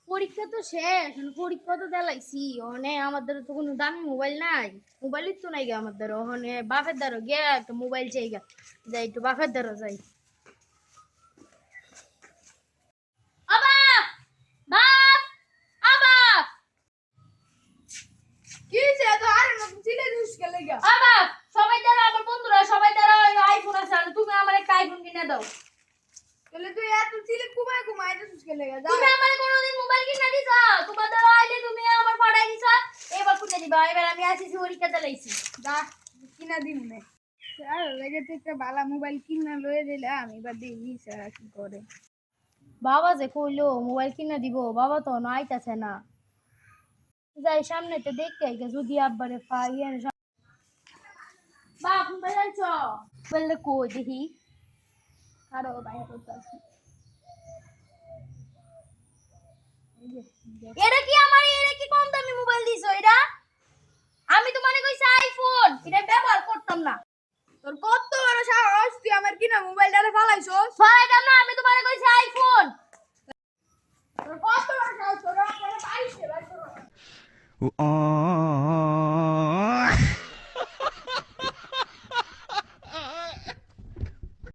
পরীক্ষা তো শেষ, পরীক্ষা তো দেলাইছি। ওখানে আমাদের তো কোনো দামি মোবাইল নাই, মোবাইলই তো নাই গে আমাদের। ওখানে বাপের দ্বারা গে একটা মোবাইল চাই গা, যাই একটু বাপের দ্বারা যাই। আবা বাপ, আবা কি হইছে এত আর নতুন চিলে দিস কে লাগা? আবা, সবাই দ্বারা আমার বন্ধুরা সবাই দ্বারা আইফোন আছে, আর তুমি আমার একটা আইফোন কিনে দাও। তাহলে তুই এত চিলে কুমায় কুমায় দিস কে লাগা? যা তুমি আমার কোনোদিন মোবাইল কিনে দিছো? তোমার দ্বারা আইলে তুমি আমার পাঠাই দিছো, এবার কিনে দিবা। এবার আমি আসিছি পরীক্ষা দেলাইছি। যা কিনা দিম নে। আর লাগে তুই একটা ভালো মোবাইল কিনা লয়ে দিলে আমি এবার দেখি স্যার কি করে। বাবা যে কইলো মোবাইল কিনে দিব, বাবা তো আইতাছে না। যাই সামনেতে দেখতে আইগে, যদি আব্বারে পাই। বাপ মোবাইল আনছো? মোবাইল কই দেখি। আরো বাইরে করতে আসি। এটা কি আমার, এটা কি কম দামি মোবাইল দিছো? এটা আমি তোমারে কইছি আইফোন, এটা ব্যবহার করতাম না। তোর কত বড় সাহস, তুই আমার কিনা মোবাইলটারে ফালাইছস? ফালাইতাম না, আমি তোমারে কইছি আইফোন। তোর কত বড় সাহস, তোর আমার পাইছে ভাই তোর।